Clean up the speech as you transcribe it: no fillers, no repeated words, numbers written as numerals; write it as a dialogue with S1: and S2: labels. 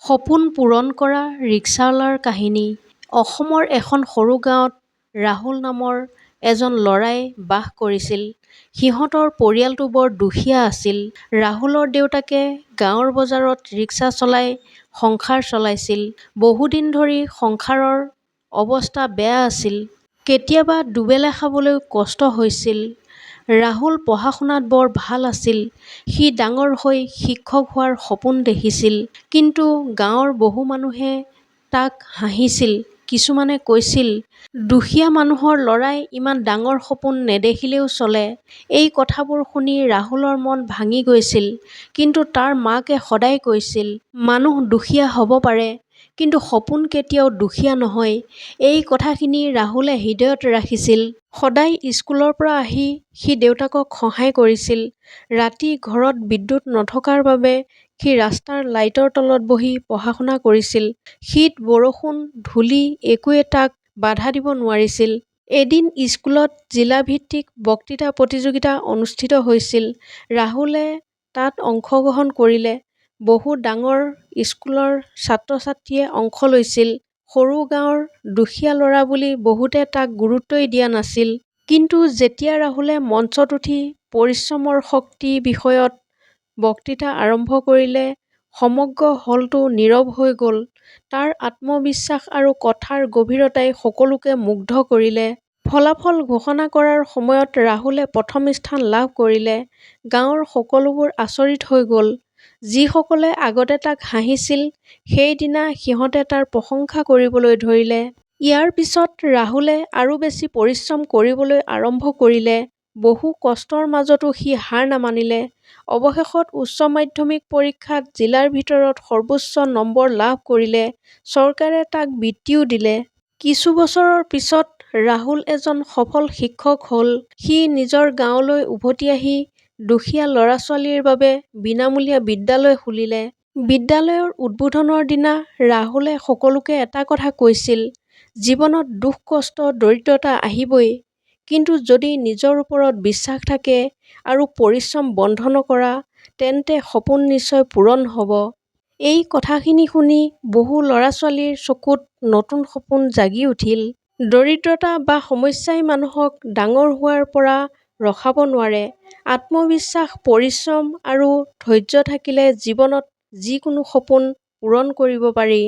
S1: সপোন পূৰণ কৰা ৰিক্সাৱালাৰ কাহিনী। অসমৰ এখন সৰু গাঁৱত ৰাহুল নামৰ এজন ল'ৰাই বাস কৰিছিল। সিহঁতৰ পৰিয়ালটো বৰ দুখীয়া আছিল। ৰাহুলৰ দেউতাকে গাঁৱৰ বজাৰত ৰিক্সা চলাই সংসাৰ চলাইছিল। বহুদিন ধৰি সংসাৰৰ অৱস্থা বেয়া আছিল। কেতিয়াবা দুবেলা খাবলৈ কষ্ট হৈছিল। ৰাহুল পঢ়া-শুনাত বৰ ভাল আছিল। সি ডাঙৰ হৈ শিক্ষক হোৱাৰ সপোন দেখিছিল। কিন্তু গাঁৱৰ বহু মানুহে তাক হাঁহিছিল। কিছুমানে কৈছিল, দুখীয়া মানুহৰ ল'ৰাই ইমান ডাঙৰ সপোন নেদেখিলেও চলে। এই কথাবোৰ শুনি ৰাহুলৰ মন ভাঙি গৈছিল। কিন্তু তাৰ মাকে সদায় কৈছিল, মানুহ দুখীয়া হ'ব পাৰে, কিন্তু সপোন কেতিয়াও দুখীয়া নহয়। এই কথাখিনি ৰাহুলে হৃদয়ত ৰাখিছিল। সদায় স্কুলৰ পৰা আহি সি দেউতাকক সহায় কৰিছিল। ৰাতি ঘৰত বিদ্যুৎ নথকাৰ বাবে সি ৰাস্তাৰ লাইটৰ তলত বহি পঢ়া-শুনা কৰিছিল। শীত, বৰষুণ, ধূলি একোৱে তাক বাধা দিব নোৱাৰিছিল। এদিন স্কুলত জিলাভিত্তিক বক্তৃতা প্ৰতিযোগিতা অনুষ্ঠিত হৈছিল। ৰাহুলে তাত অংশগ্ৰহণ কৰিলে। বহু ডাঙৰ স্কুলৰ ছাত্ৰ-ছাত্ৰীয়ে অংশ লৈছিল। সৰু গাঁৱৰ দুখীয়া ল'ৰা বুলি বহুতে তাক গুৰুত্বই দিয়া নাছিল। কিন্তু যেতিয়া ৰাহুলে মঞ্চত উঠি পৰিশ্ৰমৰ শক্তি বিষয়ত বক্তৃতা আৰম্ভ কৰিলে, সমগ্ৰ হলটো নীৰৱ হৈ গ'ল। তাৰ আত্মবিশ্বাস আৰু কথাৰ গভীৰতাই সকলোকে মুগ্ধ কৰিলে। ফলাফল ঘোষণা কৰাৰ সময়ত ৰাহুলে প্ৰথম স্থান লাভ কৰিলে। গাঁৱৰ সকলোবোৰ আচৰিত হৈ গ'ল। যিসকলে আগতে তাক হাঁহিছিল, সেইদিনা সিহঁতে তাৰ প্ৰশংসা কৰিবলৈ ধৰিলে। ইয়াৰ পিছত ৰাহুলে আৰু বেছি পৰিশ্ৰম কৰিবলৈ আৰম্ভ কৰিলে। বহু কষ্টৰ মাজতো সি হাৰ নামানিলে। অৱশেষত উচ্চ মাধ্যমিক পৰীক্ষাত জিলাৰ ভিতৰত সৰ্বোচ্চ নম্বৰ লাভ কৰিলে। চৰকাৰে তাক বৃত্তিও দিলে। কিছু বছৰৰ পিছত ৰাহুল এজন সফল শিক্ষক হ'ল। সি নিজৰ গাঁৱলৈ উভতি আহি দুখীয়া ল'ৰা-ছোৱালীৰ বাবে বিনামূলীয়া বিদ্যালয় খুলিলে। বিদ্যালয়ৰ উদ্বোধনৰ দিনা ৰাহুলে সকলোকে এটা কথা কৈছিল, জীৱনত দুখ, কষ্ট, দৰিদ্ৰতা আহিবই। কিন্তু যদি নিজৰ ওপৰত বিশ্বাস থাকে আৰু পৰিশ্ৰম বন্ধ নকৰা, তেন্তে সপোন নিশ্চয় পূৰণ হ'ব। এই কথাখিনি শুনি বহু ল'ৰা-ছোৱালীৰ চকুত নতুন সপোন জাগি উঠিল। দৰিদ্ৰতা বা সমস্যাই মানুহক ডাঙৰ হোৱাৰ পৰা ৰখাব নোৱাৰে। আত্মবিশ্বাস, পৰিশ্ৰম আৰু ধৈৰ্য থাকিলে জীৱনত যিকোনো সপোন পূৰণ কৰিব পাৰি।